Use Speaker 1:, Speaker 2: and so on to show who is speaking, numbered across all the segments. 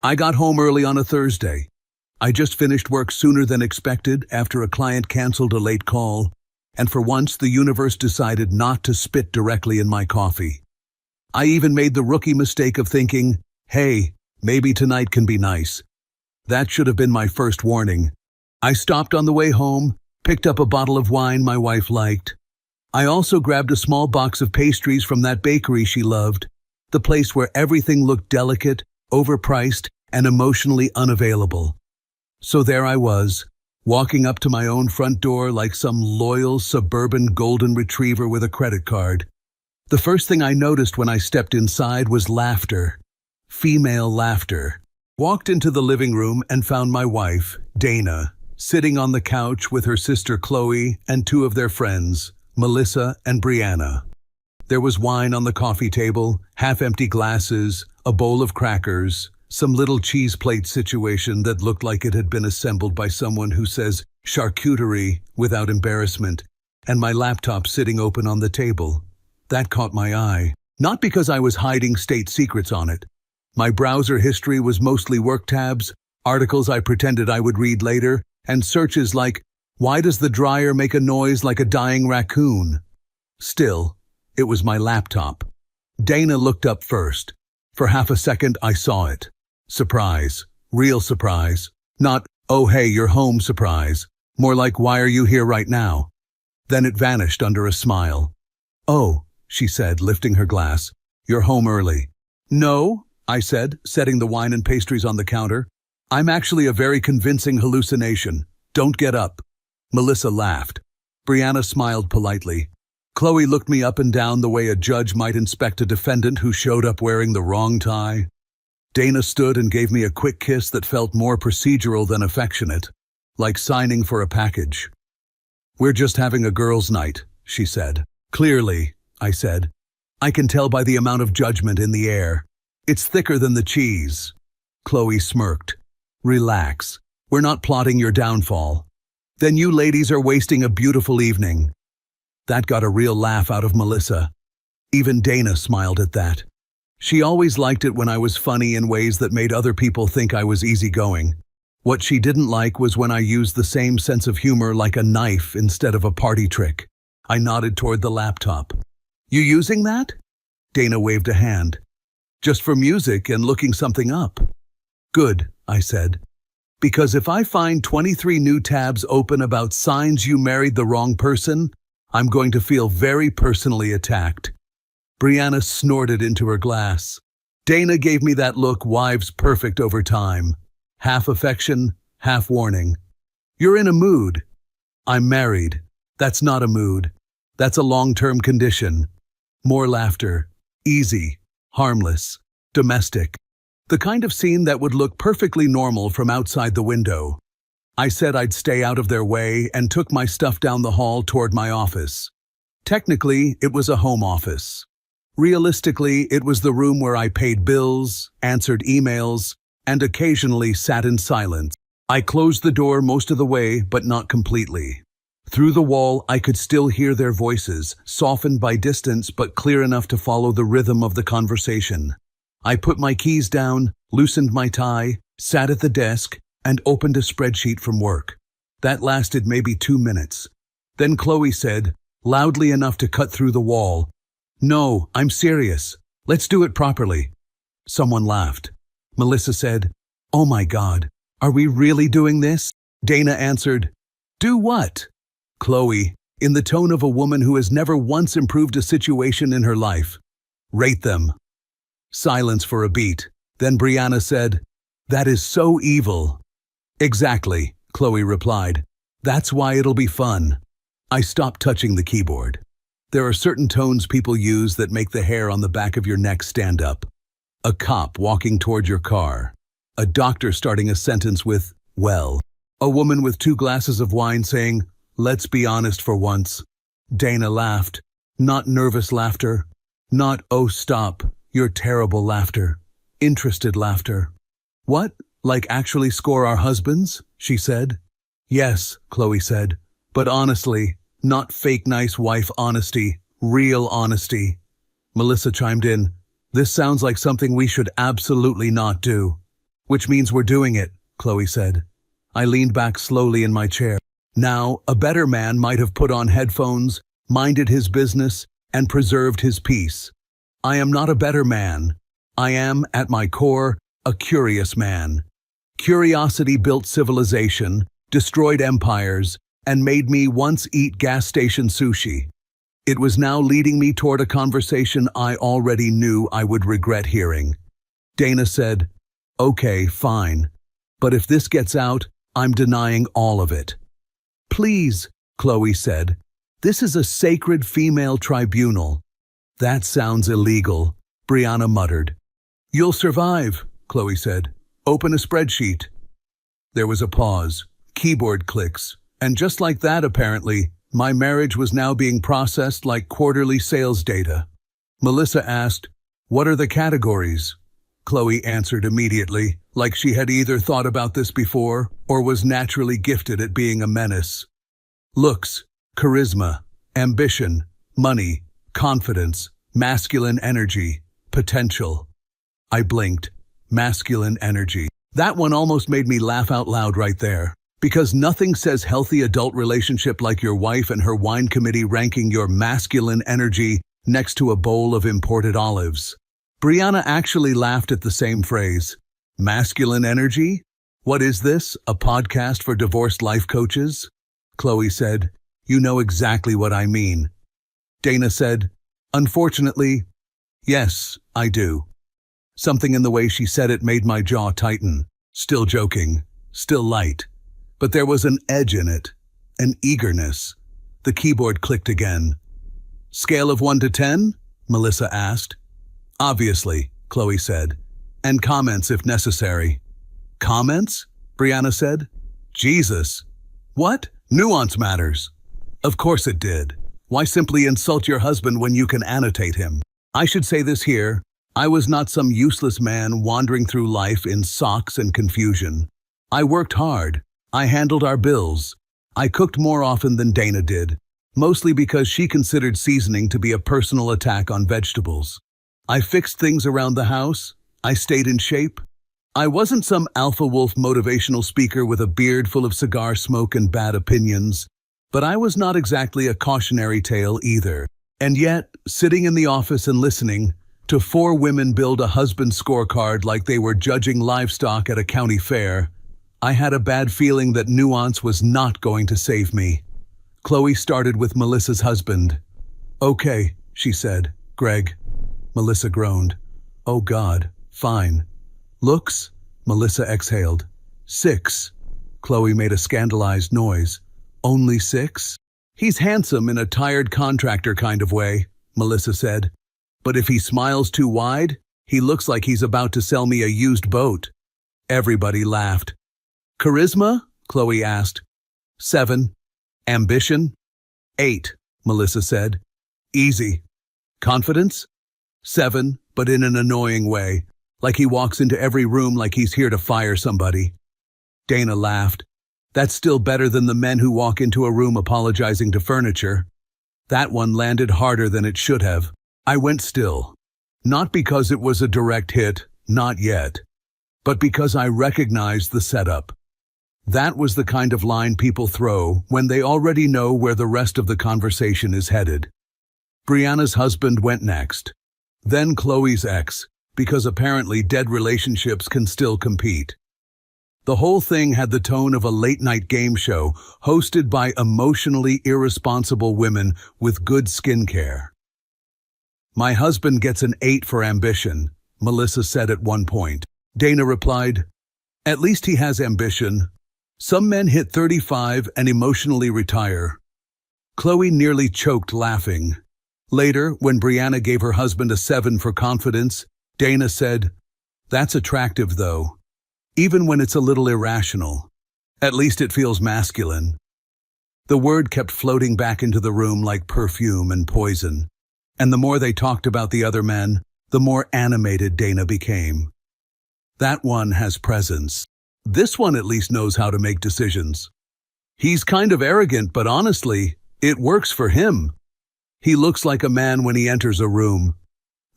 Speaker 1: I got home early on a Thursday. I just finished work sooner than expected after a client canceled a late call, and for once the universe decided not to spit directly in my coffee. I even made the rookie mistake of thinking, hey, maybe tonight can be nice. That should have been my first warning. I stopped on the way home, picked up a bottle of wine my wife liked. I also grabbed a small box of pastries from that bakery she loved, the place where everything looked delicate, overpriced, and emotionally unavailable. So there I was, walking up to my own front door like some loyal suburban golden retriever with a credit card. The first thing I noticed when I stepped inside was laughter. Female laughter. Walked into the living room and found my wife, Dana, sitting on the couch with her sister Chloe and two of their friends, Melissa and Brianna. There was wine on the coffee table, half-empty glasses, a bowl of crackers, some little cheese plate situation that looked like it had been assembled by someone who says charcuterie without embarrassment, and my laptop sitting open on the table. That caught my eye, not because I was hiding state secrets on it. My browser history was mostly work tabs, articles I pretended I would read later, and searches like, why does the dryer make a noise like a dying raccoon? Still, it was my laptop. Dana looked up first. For half a second, I saw it. Surprise. Real surprise. Not, oh hey, you're home surprise. More like, why are you here right now? Then it vanished under a smile. Oh, she said, lifting her glass. You're home early. No, I said, setting the wine and pastries on the counter. I'm actually a very convincing hallucination. Don't get up. Melissa laughed. Brianna smiled politely. Chloe looked me up and down the way a judge might inspect a defendant who showed up wearing the wrong tie. Dana stood and gave me a quick kiss that felt more procedural than affectionate, like signing for a package. We're just having a girls' night, she said. Clearly, I said. I can tell by the amount of judgment in the air. It's thicker than the cheese. Chloe smirked. Relax. We're not plotting your downfall. Then you ladies are wasting a beautiful evening. That got a real laugh out of Melissa. Even Dana smiled at that. She always liked it when I was funny in ways that made other people think I was easygoing. What she didn't like was when I used the same sense of humor like a knife instead of a party trick. I nodded toward the laptop. You using that? Dana waved a hand. Just for music and looking something up. Good, I said. Because if I find 23 new tabs open about signs you married the wrong person, I'm going to feel very personally attacked. Brianna snorted into her glass. Dana gave me that look wives perfect over time. Half affection, half warning. You're in a mood. I'm married. That's not a mood. That's a long-term condition. More laughter. Easy. Harmless. Domestic. The kind of scene that would look perfectly normal from outside the window. I said I'd stay out of their way and took my stuff down the hall toward my office. Technically, it was a home office. Realistically, it was the room where I paid bills, answered emails, and occasionally sat in silence. I closed the door most of the way, but not completely. Through the wall, I could still hear their voices, softened by distance but clear enough to follow the rhythm of the conversation. I put my keys down, loosened my tie, sat at the desk, and opened a spreadsheet from work. That lasted maybe 2 minutes. Then Chloe said, loudly enough to cut through the wall, No, I'm serious. Let's do it properly. Someone laughed. Melissa said, Oh my God, are we really doing this? Dana answered, Do what? Chloe, in the tone of a woman who has never once improved a situation in her life. Rate them. Silence for a beat. Then Brianna said, That is so evil. Exactly, Chloe replied. That's why it'll be fun. I stopped touching the keyboard. There are certain tones people use that make the hair on the back of your neck stand up. A cop walking toward your car. A doctor starting a sentence with, well. A woman with 2 glasses of wine saying, Let's be honest for once. Dana laughed. Not nervous laughter. Not, oh stop, you're terrible laughter. Interested laughter. What? Like actually score our husbands? She said. Yes, Chloe said. But honestly, not fake nice wife honesty, real honesty. Melissa chimed in. This sounds like something we should absolutely not do. Which means we're doing it, Chloe said. I leaned back slowly in my chair. Now, a better man might have put on headphones, minded his business, and preserved his peace. I am not a better man. I am, at my core, a curious man. Curiosity built civilization, destroyed empires, and made me once eat gas station sushi. It was now leading me toward a conversation I already knew I would regret hearing. Dana said, "Okay, fine. But if this gets out, I'm denying all of it." "Please," Chloe said. "This is a sacred female tribunal." "That sounds illegal," Brianna muttered. "You'll survive," Chloe said. "Open a spreadsheet." There was a pause, keyboard clicks, and just like that, apparently, my marriage was now being processed like quarterly sales data. Melissa asked, "What are the categories?" Chloe answered immediately, like she had either thought about this before or was naturally gifted at being a menace. Looks, charisma, ambition, money, confidence, masculine energy, potential. I blinked. Masculine energy. That one almost made me laugh out loud right there. Because nothing says healthy adult relationship like your wife and her wine committee ranking your masculine energy next to a bowl of imported olives. Brianna actually laughed at the same phrase. Masculine energy? What is this, a podcast for divorced life coaches? Chloe said, "You know exactly what I mean." Dana said, "Unfortunately, yes, I do." Something in the way she said it made my jaw tighten. Still joking, still light. But there was an edge in it, an eagerness. The keyboard clicked again. "Scale of 1 to 10? Melissa asked. "Obviously," Chloe said. "And comments if necessary." "Comments?" Brianna said. "Jesus. What? Nuance matters." Of course it did. Why simply insult your husband when you can annotate him? I should say this here. I was not some useless man wandering through life in socks and confusion. I worked hard. I handled our bills. I cooked more often than Dana did, mostly because she considered seasoning to be a personal attack on vegetables. I fixed things around the house. I stayed in shape. I wasn't some alpha wolf motivational speaker with a beard full of cigar smoke and bad opinions, but I was not exactly a cautionary tale either. And yet, sitting in the office and listening to 4 women build a husband scorecard like they were judging livestock at a county fair, I had a bad feeling that nuance was not going to save me. Chloe started with Melissa's husband. "Okay," she said. "Greg." Melissa groaned. "Oh God, fine." "Looks?" Melissa exhaled. "6." Chloe made a scandalized noise. "Only 6? He's handsome in a tired contractor kind of way," Melissa said. "But if he smiles too wide, he looks like he's about to sell me a used boat." Everybody laughed. "Charisma?" Chloe asked. 7. "Ambition?" 8, Melissa said. "Easy." "Confidence?" 7, but in an annoying way, like he walks into every room like he's here to fire somebody. Dana laughed. "That's still better than the men who walk into a room apologizing to furniture." That one landed harder than it should have. I went still. Not because it was a direct hit, not yet, but because I recognized the setup. That was the kind of line people throw when they already know where the rest of the conversation is headed. Brianna's husband went next. Then Chloe's ex, because apparently dead relationships can still compete. The whole thing had the tone of a late-night game show hosted by emotionally irresponsible women with good skincare. "My husband gets an 8 for ambition," Melissa said at one point. Dana replied, "At least he has ambition. Some men hit 35 and emotionally retire." Chloe nearly choked laughing. Later, when Brianna gave her husband a 7 for confidence, Dana said, "That's attractive, though. Even when it's a little irrational. At least it feels masculine." The word kept floating back into the room like perfume and poison. And the more they talked about the other men, the more animated Dana became. "That one has presence. This one at least knows how to make decisions. He's kind of arrogant, but honestly, it works for him. He looks like a man when he enters a room."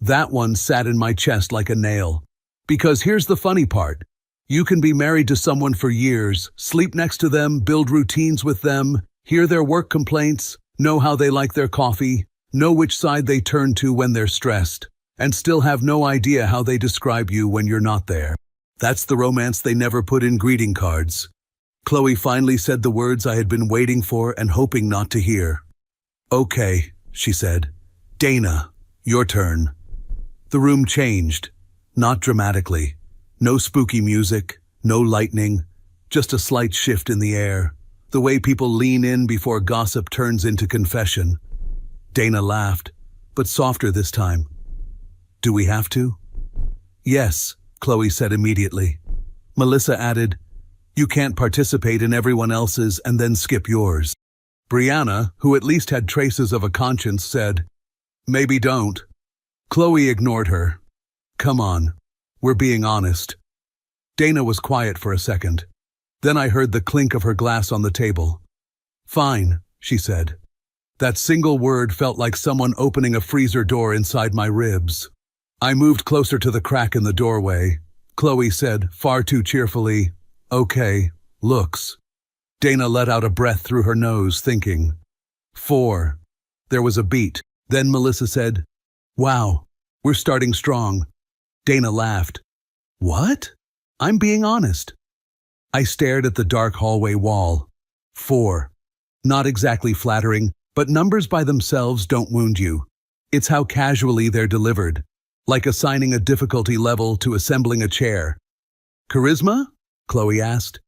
Speaker 1: That one sat in my chest like a nail. Because here's the funny part. You can be married to someone for years, sleep next to them, build routines with them, hear their work complaints, know how they like their coffee, know which side they turn to when they're stressed, and still have no idea how they describe you when you're not there. That's the romance they never put in greeting cards. Chloe finally said the words I had been waiting for and hoping not to hear. "Okay," she said. "Dana, your turn." The room changed, not dramatically. No spooky music, no lightning, just a slight shift in the air, the way people lean in before gossip turns into confession. Dana laughed, but softer this time. "Do we have to?" "Yes," Chloe said immediately. Melissa added, "You can't participate in everyone else's and then skip yours." Brianna, who at least had traces of a conscience, said, "Maybe don't." Chloe ignored her. "Come on, we're being honest." Dana was quiet for a second. Then I heard the clink of her glass on the table. "Fine," she said. That single word felt like someone opening a freezer door inside my ribs. I moved closer to the crack in the doorway. Chloe said, far too cheerfully, "Okay, looks." Dana let out a breath through her nose, thinking. 4. There was a beat. Then Melissa said, "Wow, we're starting strong." Dana laughed. "What?" "I'm being honest." I stared at the dark hallway wall. 4. Not exactly flattering, but numbers by themselves don't wound you. It's how casually they're delivered, like assigning a difficulty level to assembling a chair. "Charisma?" Chloe asked.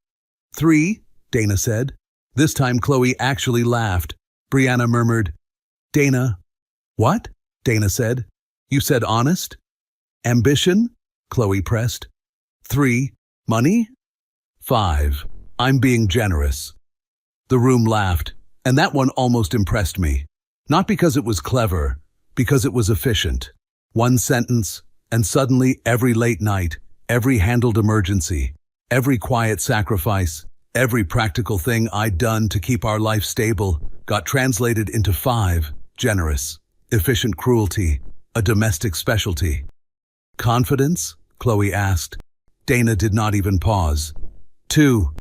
Speaker 1: 3, Dana said. This time Chloe actually laughed. Brianna murmured, "Dana." "What?" Dana said. "You said honest?" "Ambition?" Chloe pressed. 3, "Money?" 5, "I'm being generous." The room laughed, and that one almost impressed me. Not because it was clever, because it was efficient. One sentence, and suddenly every late night, every handled emergency, every quiet sacrifice, every practical thing I'd done to keep our life stable got translated into 5, generous, efficient cruelty, a domestic specialty. "Confidence?" Chloe asked. Dana did not even pause. 2.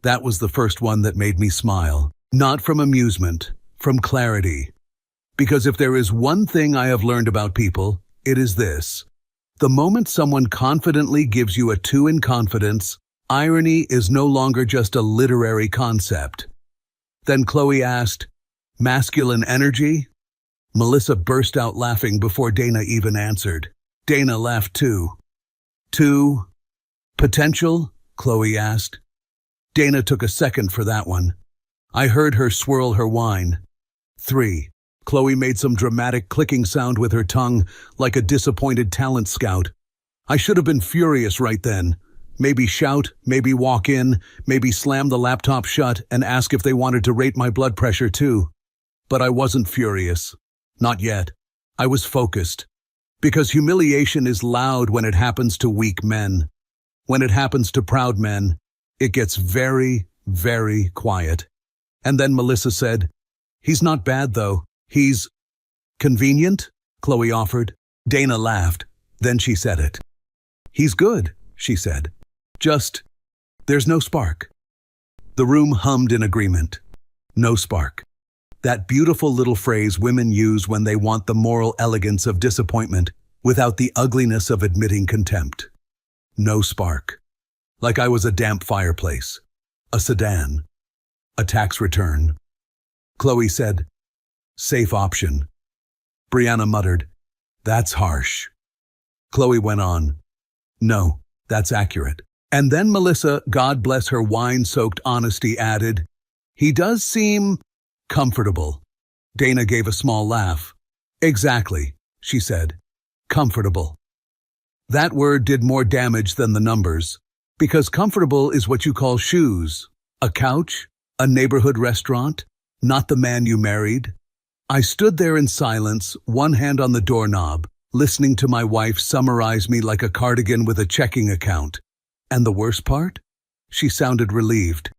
Speaker 1: That was the first one that made me smile. Not from amusement, from clarity. Because if there is one thing I have learned about people, it is this. The moment someone confidently gives you a 2 in confidence, irony is no longer just a literary concept. Then Chloe asked, "Masculine energy?" Melissa burst out laughing before Dana even answered. Dana laughed too. 2. Potential? Chloe asked. Dana took a second for that one. I heard her swirl her wine. 3. Chloe made some dramatic clicking sound with her tongue, like a disappointed talent scout. I should have been furious right then. Maybe shout, maybe walk in, maybe slam the laptop shut and ask if they wanted to rate my blood pressure too. But I wasn't furious. Not yet. I was focused. Because humiliation is loud when it happens to weak men. When it happens to proud men, it gets very, very quiet. And then Melissa said, "He's not bad though. He's convenient," Chloe offered. Dana laughed. Then she said it. "He's good," she said. "Just, there's no spark." The room hummed in agreement. No spark. That beautiful little phrase women use when they want the moral elegance of disappointment without the ugliness of admitting contempt. No spark. Like I was a damp fireplace, a sedan, a tax return. Chloe said, "Safe option." Brianna muttered, "That's harsh." Chloe went on, "No, that's accurate." And then Melissa, God bless her wine-soaked honesty, added, "He does seem comfortable." Dana gave a small laugh. "Exactly," she said. "Comfortable." That word did more damage than the numbers, because comfortable is what you call shoes, a couch, a neighborhood restaurant, not the man you married. I stood there in silence, one hand on the doorknob, listening to my wife summarize me like a cardigan with a checking account. And the worst part? She sounded relieved,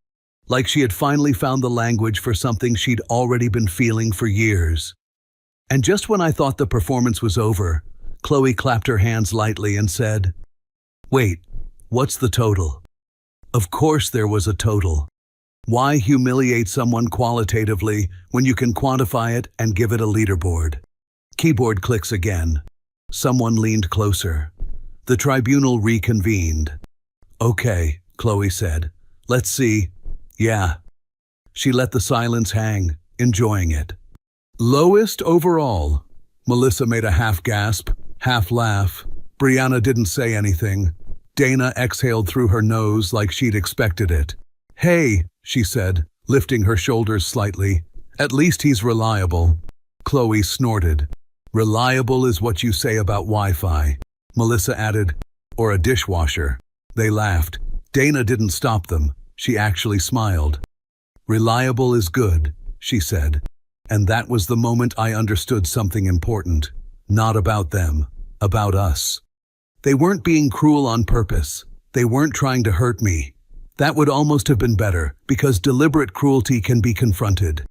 Speaker 1: like she had finally found the language for something she'd already been feeling for years. And just when I thought the performance was over, Chloe clapped her hands lightly and said, "Wait, What's the total? Of course there was a total. Why humiliate someone qualitatively when you can quantify it and give it a leaderboard? Keyboard clicks again. Someone leaned closer. The tribunal reconvened. Okay, Chloe said. Let's see. Yeah. She let the silence hang, enjoying it. Lowest overall. Melissa made a half gasp, half laugh. Brianna didn't say anything. Dana exhaled through her nose like she'd expected it. Hey, she said, lifting her shoulders slightly. At least he's reliable. Chloe snorted. Reliable is what you say about Wi-Fi. Melissa added, or a dishwasher. They laughed. Dana didn't stop them. She actually smiled. Reliable is good, she said. And that was the moment I understood something important. Not about them, about us. They weren't being cruel on purpose. They weren't trying to hurt me. That would almost have been better, because deliberate cruelty can be confronted.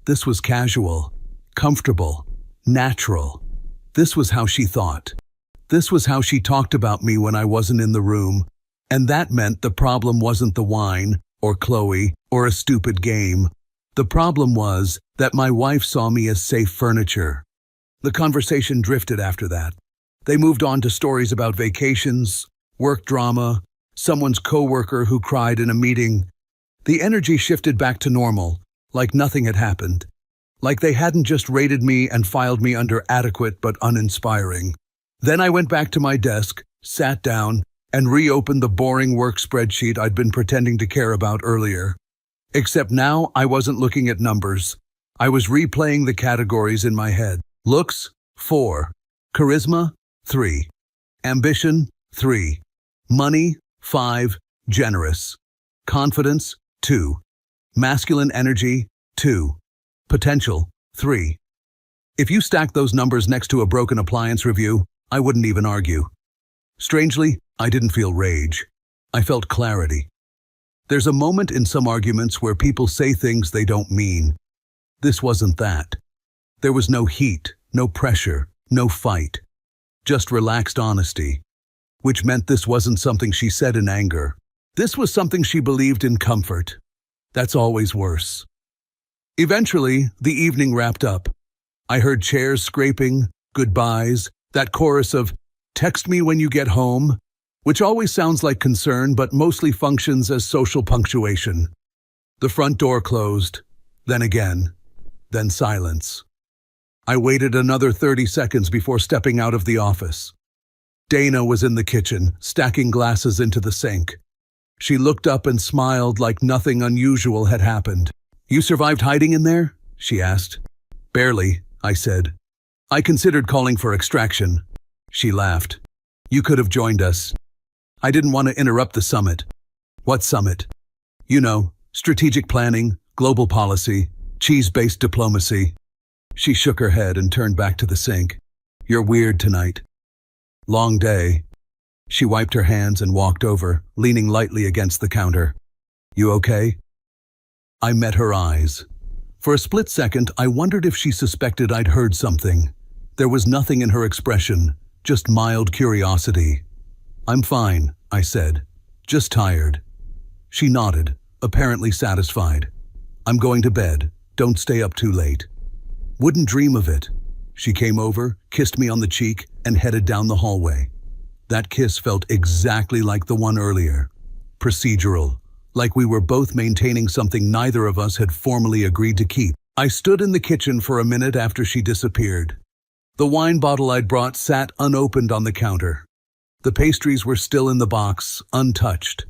Speaker 1: This was casual, comfortable, natural. This was how she thought. This was how she talked about me when I wasn't in the room. And that meant the problem wasn't the wine, or Chloe, or a stupid game. The problem was that my wife saw me as safe furniture. The conversation drifted after that. They moved on to stories about vacations, work drama, someone's coworker who cried in a meeting. The energy shifted back to normal, like nothing had happened. Like they hadn't just rated me and filed me under adequate but uninspiring. Then I went back to my desk, sat down, and reopened the boring work spreadsheet I'd been pretending to care about earlier. Except now I wasn't looking at numbers. I was replaying the categories in my head. Looks, 4. Charisma, 3. Ambition, 3. Money, 5. Generous. Confidence, 2. Masculine energy, 2. Potential, 3. If you stack those numbers next to a broken appliance review, I wouldn't even argue. Strangely, I didn't feel rage. I felt clarity. There's a moment in some arguments where people say things they don't mean. This wasn't that. There was no heat, no pressure, no fight. Just relaxed honesty. Which meant this wasn't something she said in anger. This was something she believed in comfort. That's always worse. Eventually, the evening wrapped up. I heard chairs scraping, goodbyes, that chorus of, "Text me when you get home," which always sounds like concern but mostly functions as social punctuation. The front door closed, then again, then silence. I waited another 30 seconds before stepping out of the office. Dana was in the kitchen, stacking glasses into the sink. She looked up and smiled like nothing unusual had happened. "You survived hiding in there?" she asked. "Barely," I said. "I considered calling for extraction." She laughed. "You could have joined us." I didn't want to interrupt the summit. "What summit?" "You know, strategic planning, global policy, cheese-based diplomacy." She shook her head and turned back to the sink. "You're weird tonight." "Long day." She wiped her hands and walked over, leaning lightly against the counter. "You okay?" I met her eyes. For a split second, I wondered if she suspected I'd heard something. There was nothing in her expression, just mild curiosity. "I'm fine," I said. "Just tired." She nodded, apparently satisfied. "I'm going to bed. Don't stay up too late." "Wouldn't dream of it." She came over, kissed me on the cheek, and headed down the hallway. That kiss felt exactly like the one earlier. Procedural, like we were both maintaining something neither of us had formally agreed to keep. I stood in the kitchen for a minute after she disappeared. The wine bottle I'd brought sat unopened on the counter. The pastries were still in the box, untouched.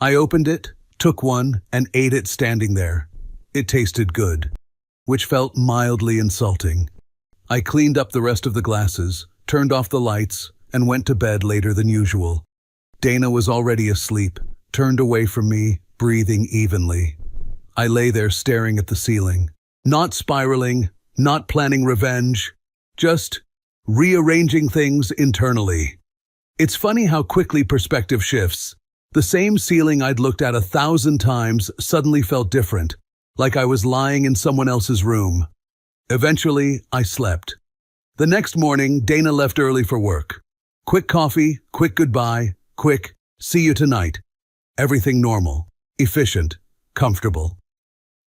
Speaker 1: I opened it, took one, and ate it standing there. It tasted good, which felt mildly insulting. I cleaned up the rest of the glasses, turned off the lights, and went to bed later than usual. Dana was already asleep, turned away from me, breathing evenly. I lay there staring at the ceiling, not spiraling, not planning revenge, just rearranging things internally. It's funny how quickly perspective shifts. The same ceiling I'd looked at 1,000 times suddenly felt different, like I was lying in someone else's room. Eventually, I slept. The next morning, Dana left early for work. Quick coffee, quick goodbye, quick, See you tonight. Everything normal, efficient, comfortable.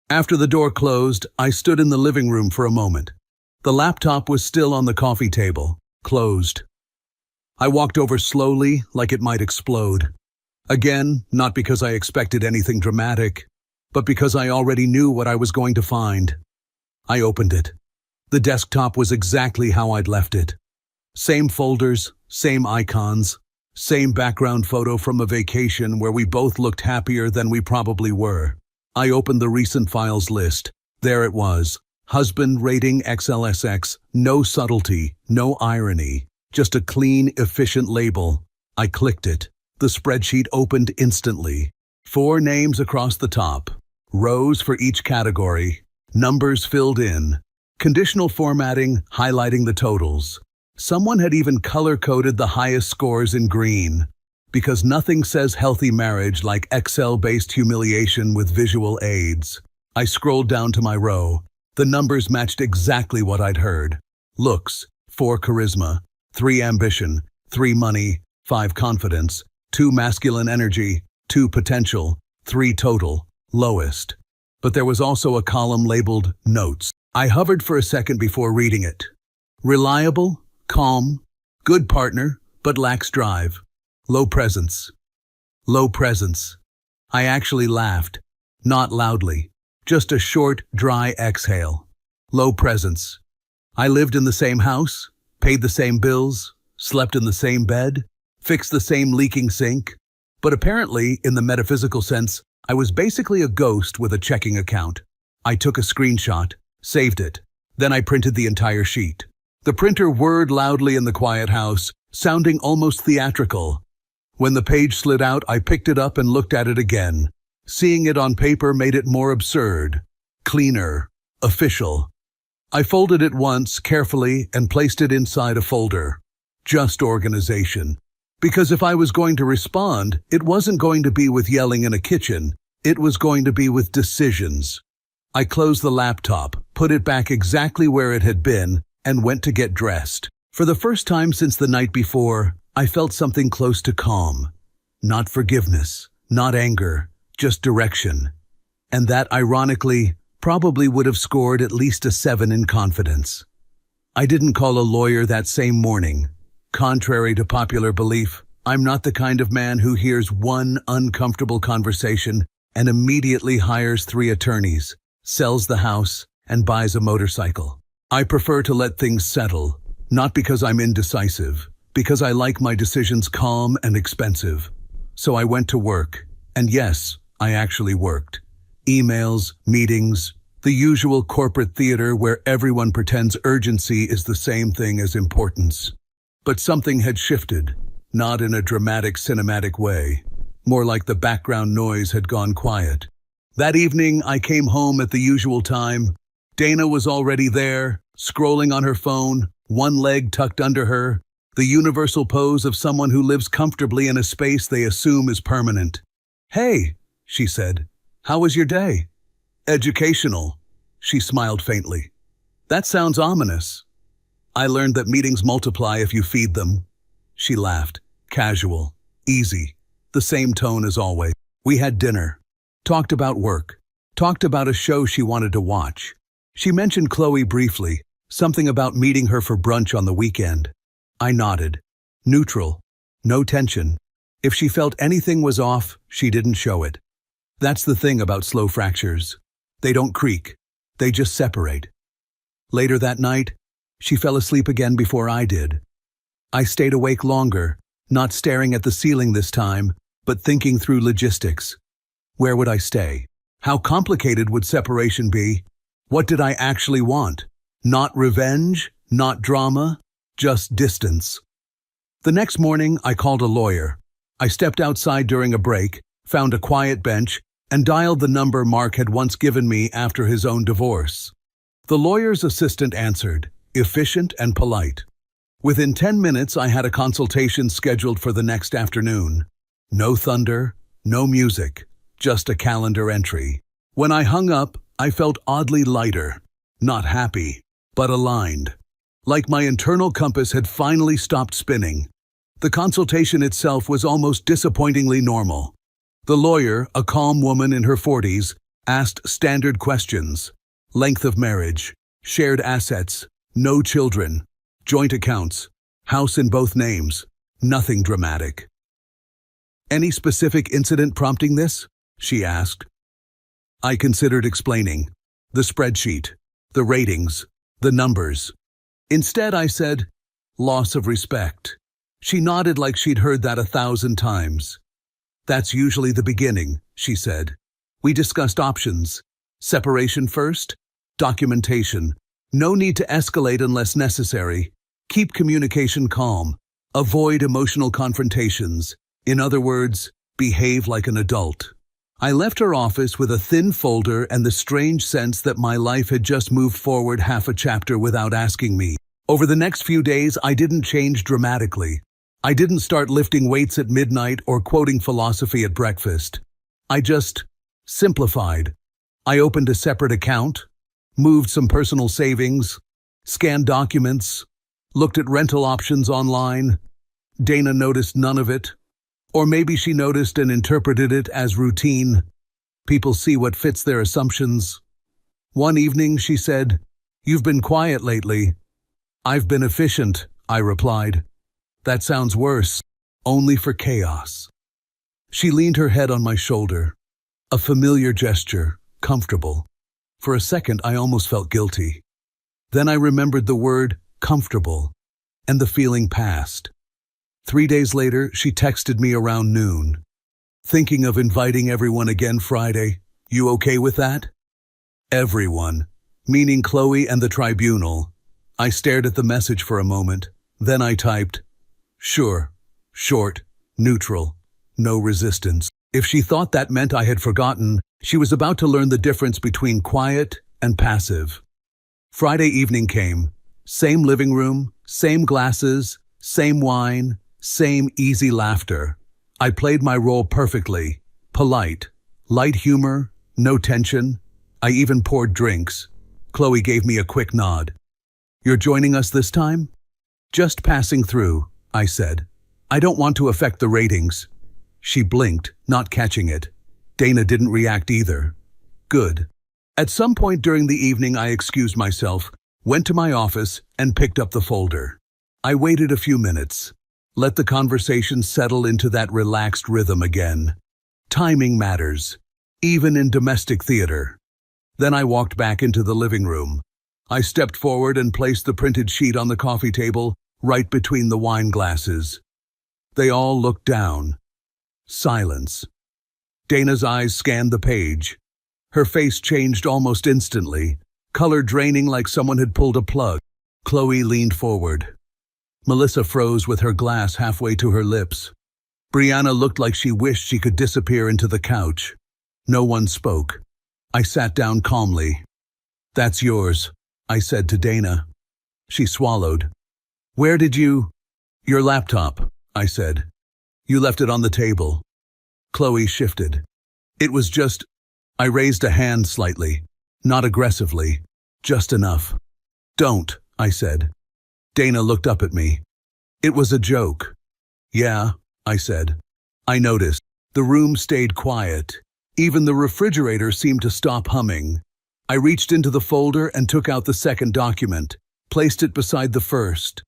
Speaker 1: After the door closed, I stood in the living room for a moment. The laptop was still on the coffee table, closed. I walked over slowly, like it might explode. Again, not because I expected anything dramatic, but because I already knew what I was going to find. I opened it. The desktop was exactly how I'd left it. Same folders, same icons, same background photo from a vacation where we both looked happier than we probably were. I opened the recent files list. There it was. Husband rating XLSX, no subtlety, no irony, just a clean, efficient label. I clicked it. The spreadsheet opened instantly. 4 names across the top, rows for each category, numbers filled in, conditional formatting highlighting the totals. Someone had even color-coded the highest scores in green, because nothing says healthy marriage like Excel-based humiliation with visual aids. I scrolled down to my row. The numbers matched exactly what I'd heard. Looks, 4 charisma, 3 ambition, 3 money, 5 confidence, 2 masculine energy, 2 potential, 3 total, lowest. But there was also a column labeled Notes. I hovered for a second before reading it. Reliable, calm, good partner, but lacks drive. Low presence. Low presence. I actually laughed. Not loudly. Just a short, dry exhale. Low presence. I lived in the same house, paid the same bills, slept in the same bed, fixed the same leaking sink, but apparently, in the metaphysical sense, I was basically a ghost with a checking account. I took a screenshot, saved it, then I printed the entire sheet. The printer whirred loudly in the quiet house, sounding almost theatrical. When the page slid out, I picked it up and looked at it again. Seeing it on paper made it more absurd, cleaner, official. I folded it once, carefully, and placed it inside a folder. Just organization. Because if I was going to respond, it wasn't going to be with yelling in a kitchen. It was going to be with decisions. I closed the laptop, put it back exactly where it had been, and went to get dressed. For the first time since the night before, I felt something close to calm. Not forgiveness, not anger, just direction. And that, ironically, probably would have scored at least a 7 in confidence. I didn't call a lawyer that same morning. Contrary to popular belief, I'm not the kind of man who hears one uncomfortable conversation and immediately hires 3 attorneys, sells the house, and buys a motorcycle. I prefer to let things settle, not because I'm indecisive, because I like my decisions calm and expensive. So I went to work. And yes, I actually worked. Emails, meetings, the usual corporate theater where everyone pretends urgency is the same thing as importance. But something had shifted, not in a dramatic cinematic way, more like the background noise had gone quiet. That evening, I came home at the usual time. Dana was already there, scrolling on her phone, one leg tucked under her, the universal pose of someone who lives comfortably in a space they assume is permanent. "Hey," she said, "how was your day?" "Educational," she smiled faintly. "That sounds ominous." "I learned that meetings multiply if you feed them." She laughed, casual, easy, the same tone as always. We had dinner, talked about work, talked about a show she wanted to watch. She mentioned Chloe briefly, something about meeting her for brunch on the weekend. I nodded. Neutral. No tension. If she felt anything was off, she didn't show it. That's the thing about slow fractures. They don't creak. They just separate. Later that night, she fell asleep again before I did. I stayed awake longer, not staring at the ceiling this time, but thinking through logistics. Where would I stay? How complicated would separation be? What did I actually want? Not revenge, not drama, just distance. The next morning, I called a lawyer. I stepped outside during a break, found a quiet bench, and dialed the number Mark had once given me after his own divorce. The lawyer's assistant answered, efficient and polite. Within 10 minutes, I had a consultation scheduled for the next afternoon. No thunder, no music, just a calendar entry. When I hung up, I felt oddly lighter, not happy, but aligned. Like my internal compass had finally stopped spinning. The consultation itself was almost disappointingly normal. The lawyer, a calm woman in her 40s, asked standard questions: length of marriage, shared assets, no children, joint accounts, house in both names, nothing dramatic. "Any specific incident prompting this?" she asked. I considered explaining. The spreadsheet, the ratings, the numbers. Instead, I said, "Loss of respect." She nodded like she'd heard that 1,000 times. "That's usually the beginning," she said. "We discussed options. Separation first, documentation. No need to escalate unless necessary. Keep communication calm. Avoid emotional confrontations. In other words, behave like an adult." I left her office with a thin folder and the strange sense that my life had just moved forward half a chapter without asking me. Over the next few days, I didn't change dramatically. I didn't start lifting weights at midnight or quoting philosophy at breakfast. I just simplified. I opened a separate account, moved some personal savings, scanned documents, looked at rental options online. Dana noticed none of it. Or maybe she noticed and interpreted it as routine. People see what fits their assumptions. One evening she said, "You've been quiet lately." "I've been efficient," I replied. "That sounds worse. Only for chaos." She leaned her head on my shoulder. A familiar gesture, comfortable. For a second I almost felt guilty. Then I remembered the word comfortable, and the feeling passed. 3 days later, she texted me around noon. "Thinking of inviting everyone again Friday. You okay with that?" Everyone, meaning Chloe and the tribunal. I stared at the message for a moment. Then I typed, "Sure, short, neutral, no resistance." If she thought that meant I had forgotten, she was about to learn the difference between quiet and passive. Friday evening came. Same living room, same glasses, same wine, same easy laughter. I played my role perfectly. Polite, light humor, no tension. I even poured drinks. Chloe gave me a quick nod. "You're joining us this time?" "Just passing through," I said. "I don't want to affect the ratings." She blinked, not catching it. Dana didn't react either. Good. At some point during the evening, I excused myself, went to my office, and picked up the folder. I waited a few minutes. Let the conversation settle into that relaxed rhythm again. Timing matters, even in domestic theater. Then I walked back into the living room. I stepped forward and placed the printed sheet on the coffee table, right between the wine glasses. They all looked down. Silence. Dana's eyes scanned the page. Her face changed almost instantly, color draining like someone had pulled a plug. Chloe leaned forward. Melissa froze with her glass halfway to her lips. Brianna looked like she wished she could disappear into the couch. No one spoke. I sat down calmly. "That's yours," I said to Dana. She swallowed. "Where did you—" "Your laptop," I said. "You left it on the table." Chloe shifted. "It was just—" I raised a hand slightly, not aggressively, just enough. "Don't," I said. Dana looked up at me. "It was a joke." "Yeah," I said. I noticed. The room stayed quiet. Even the refrigerator seemed to stop humming. I reached into the folder and took out the second document, placed it beside the first.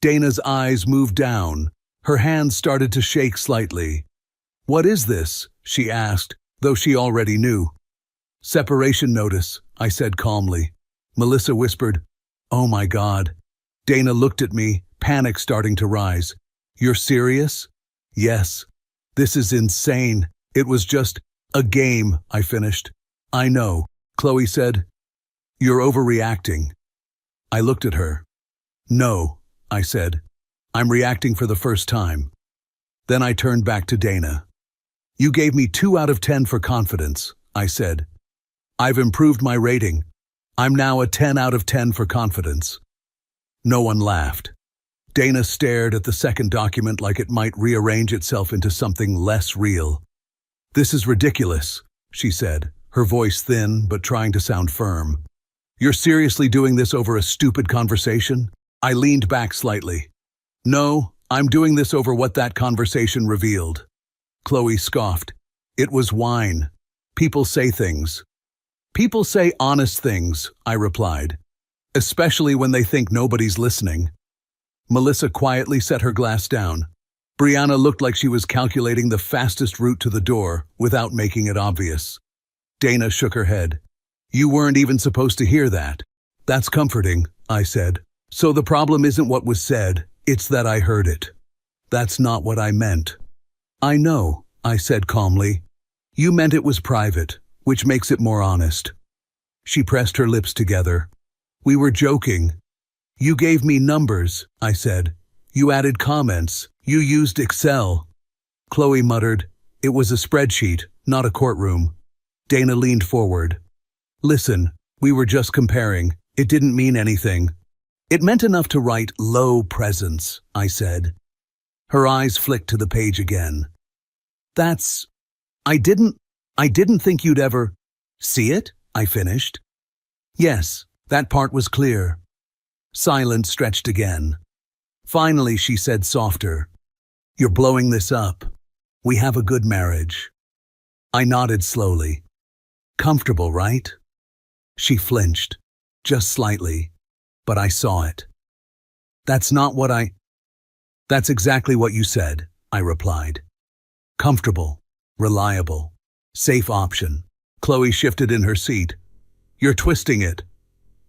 Speaker 1: Dana's eyes moved down. Her hands started to shake slightly. "What is this?" she asked, though she already knew. "Separation notice," I said calmly. Melissa whispered, "Oh my God." Dana looked at me, panic starting to rise. "You're serious?" "Yes." "This is insane." "It was just a game," I finished. "I know," Chloe said. "You're overreacting." I looked at her. "No," I said. "I'm reacting for the first time." Then I turned back to Dana. "You gave me 2 out of 10 for confidence," I said. "I've improved my rating. I'm now a 10 out of 10 for confidence." No one laughed. Dana stared at the second document like it might rearrange itself into something less real. "This is ridiculous," she said, her voice thin but trying to sound firm. "You're seriously doing this over a stupid conversation?" I leaned back slightly. "No, I'm doing this over what that conversation revealed. Chloe scoffed. It was wine. People say things. People say honest things, I replied, especially when they think nobody's listening. Melissa quietly set her glass down. Brianna looked like she was calculating the fastest route to the door without making it obvious. Dana shook her head. You weren't even supposed to hear that. That's comforting, I said. So the problem isn't what was said, it's that I heard it. That's not what I meant. I know, I said calmly. You meant it was private, which makes it more honest. She pressed her lips together. We were joking. You gave me numbers, I said. You added comments. You used Excel. Chloe muttered. It was a spreadsheet, not a courtroom. Dana leaned forward. Listen, we were just comparing. It didn't mean anything. It meant enough to write low presence, I said. Her eyes flicked to the page again. I didn't think you'd ever see it, I finished. Yes, that part was clear. Silence stretched again. Finally, she said softer. You're blowing this up. We have a good marriage. I nodded slowly. Comfortable, right? She flinched, just slightly, but I saw it. That's exactly what you said, I replied. Comfortable, reliable, safe option. Chloe shifted in her seat. You're twisting it.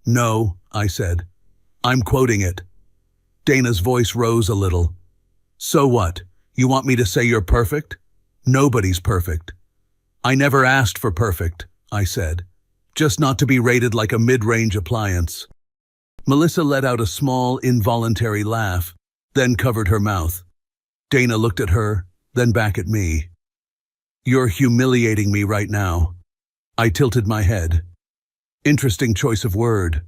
Speaker 1: No, I said. I'm quoting it. Dana's voice rose a little. So what? You want me to say you're perfect? Nobody's perfect. I never asked for perfect, I said. Just not to be rated like a mid-range appliance. Melissa let out a small, involuntary laugh, then covered her mouth. Dana looked at her, then back at me. You're humiliating me right now. I tilted my head. Interesting choice of word.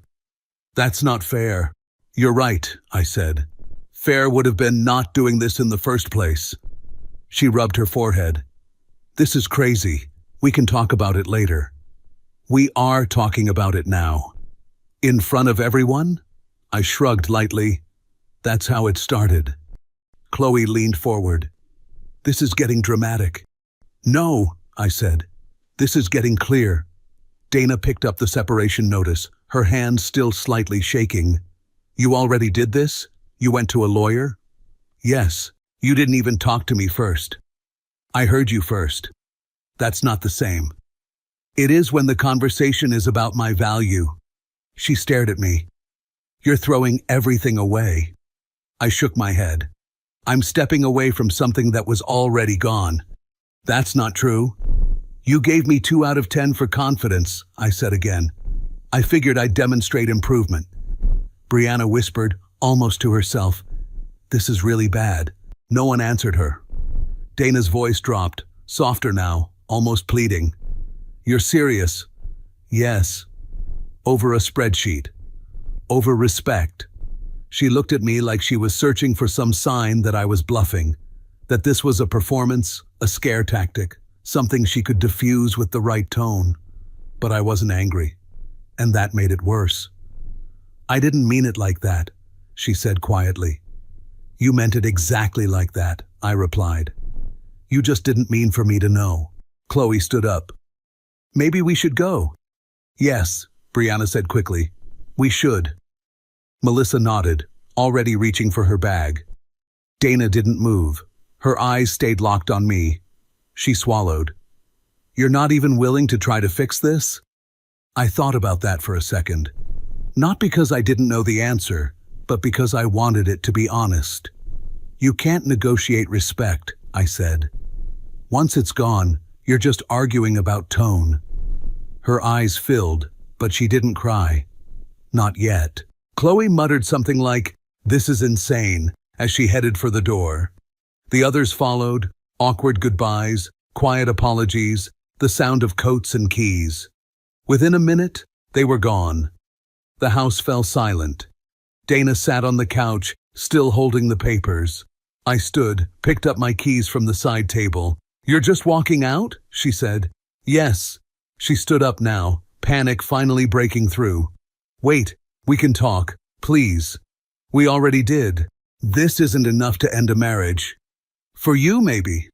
Speaker 1: That's not fair. You're right, I said. Fair would have been not doing this in the first place. She rubbed her forehead. This is crazy. We can talk about it later. We are talking about it now. In front of everyone? I shrugged lightly. That's how it started. Chloe leaned forward. This is getting dramatic. No, I said. This is getting clear. Dana picked up the separation notice, her hand still slightly shaking. You already did this? You went to a lawyer? Yes. You didn't even talk to me first. I heard you first. That's not the same. It is when the conversation is about my value. She stared at me. You're throwing everything away. I shook my head. I'm stepping away from something that was already gone. That's not true. You gave me 2 out of 10 for confidence, I said again. I figured I'd demonstrate improvement. Brianna whispered, almost to herself. This is really bad. No one answered her. Dana's voice dropped, softer now, almost pleading. You're serious? Yes. Over a spreadsheet. Over respect. She looked at me like she was searching for some sign that I was bluffing, that this was a performance, a scare tactic, something she could diffuse with the right tone. But I wasn't angry, and that made it worse. I didn't mean it like that, she said quietly. You meant it exactly like that, I replied. You just didn't mean for me to know. Chloe stood up. Maybe we should go. Yes, Brianna said quickly. We should. Melissa nodded, already reaching for her bag. Dana didn't move. Her eyes stayed locked on me. She swallowed. You're not even willing to try to fix this? I thought about that for a second. Not because I didn't know the answer, but because I wanted it to be honest. You can't negotiate respect, I said. Once it's gone, you're just arguing about tone. Her eyes filled, but she didn't cry. Not yet. Chloe muttered something like, "This is insane," as she headed for the door. The others followed, awkward goodbyes, quiet apologies, the sound of coats and keys. Within a minute, they were gone. The house fell silent. Dana sat on the couch, still holding the papers. I stood, picked up my keys from the side table. "You're just walking out?" she said. "Yes." She stood up now, panic finally breaking through. "Wait, we can talk, please." We already did. This isn't enough to end a marriage. For you, maybe.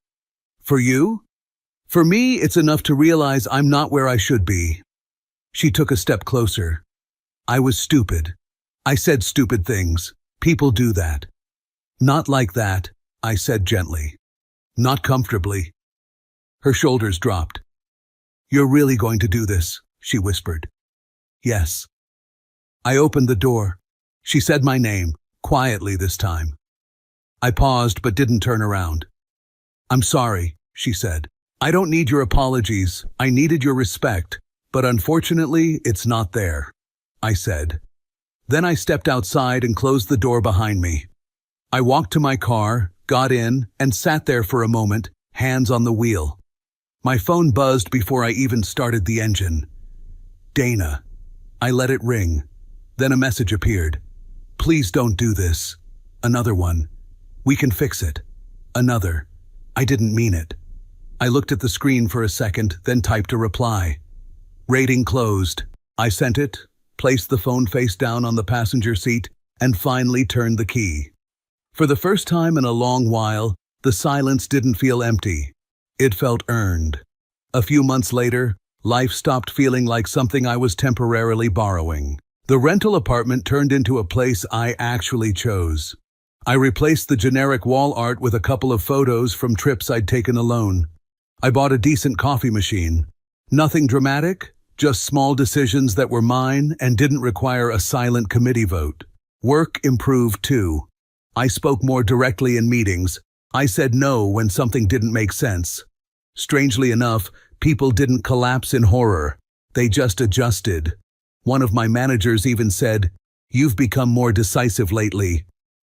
Speaker 1: For you? For me, it's enough to realize I'm not where I should be. She took a step closer. I was stupid. I said stupid things. People do that. Not like that, I said gently. Not comfortably. Her shoulders dropped. You're really going to do this, she whispered. Yes. I opened the door. She said my name, quietly this time. I paused but didn't turn around. I'm sorry, she said. I don't need your apologies. I needed your respect, but unfortunately, it's not there, I said. Then I stepped outside and closed the door behind me. I walked to my car, got in, and sat there for a moment, hands on the wheel. My phone buzzed before I even started the engine. Dana. I let it ring. Then a message appeared. Please don't do this. Another one. We can fix it. Another. I didn't mean it. I looked at the screen for a second, then typed a reply. Rating closed. I sent it, placed the phone face down on the passenger seat, and finally turned the key. For the first time in a long while, the silence didn't feel empty. It felt earned. A few months later, life stopped feeling like something I was temporarily borrowing. The rental apartment turned into a place I actually chose. I replaced the generic wall art with a couple of photos from trips I'd taken alone. I bought a decent coffee machine. Nothing dramatic, just small decisions that were mine and didn't require a silent committee vote. Work improved too. I spoke more directly in meetings. I said no when something didn't make sense. Strangely enough, people didn't collapse in horror. They just adjusted. One of my managers even said, "You've become more decisive lately."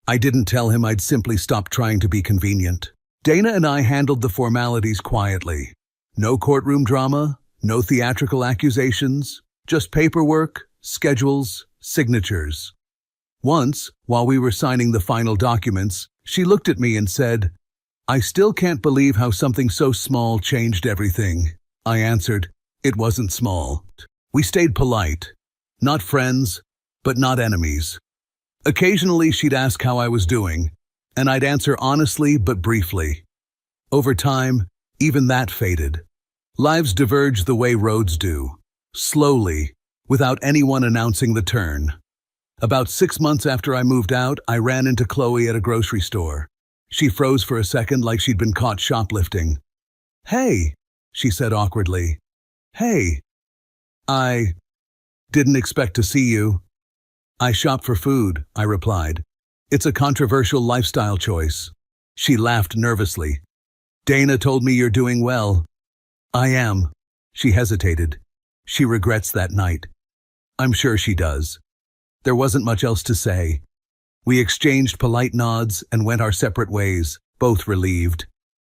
Speaker 1: I didn't tell him I'd simply stopped trying to be convenient. Dana and I handled the formalities quietly. No courtroom drama, no theatrical accusations, just paperwork, schedules, signatures. Once, while we were signing the final documents, she looked at me and said, "I still can't believe how something so small changed everything." I answered, "It wasn't small." We stayed polite. Not friends, but not enemies. Occasionally she'd ask how I was doing, and I'd answer honestly but briefly. Over time, even that faded. Lives diverged the way roads do, slowly, without anyone announcing the turn. About 6 months after I moved out, I ran into Chloe at a grocery store. She froze for a second like she'd been caught shoplifting. "Hey," she said awkwardly. "Hey. I didn't expect to see you." "I shop for food," I replied. "It's a controversial lifestyle choice." She laughed nervously. "Dana told me you're doing well." "I am." She hesitated. She regrets that night. I'm sure she does. There wasn't much else to say. We exchanged polite nods and went our separate ways, both relieved.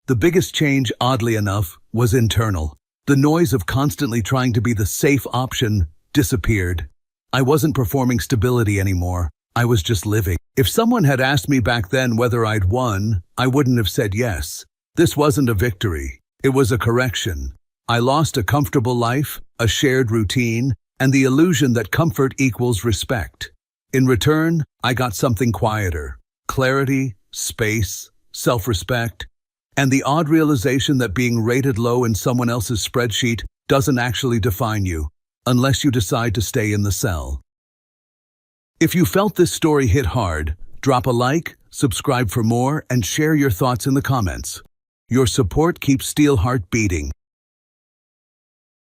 Speaker 1: The biggest change, oddly enough, was internal. The noise of constantly trying to be the safe option disappeared. I wasn't performing stability anymore. I was just living. If someone had asked me back then whether I'd won, I wouldn't have said yes. This wasn't a victory. It was a correction. I lost a comfortable life, a shared routine, and the illusion that comfort equals respect. In return, I got something quieter. Clarity, space, self-respect, and the odd realization that being rated low in someone else's spreadsheet doesn't actually define you, unless you decide to stay in the cell. If you felt this story hit hard, drop a like, subscribe for more, and share your thoughts in the comments. Your support keeps Steelheart beating.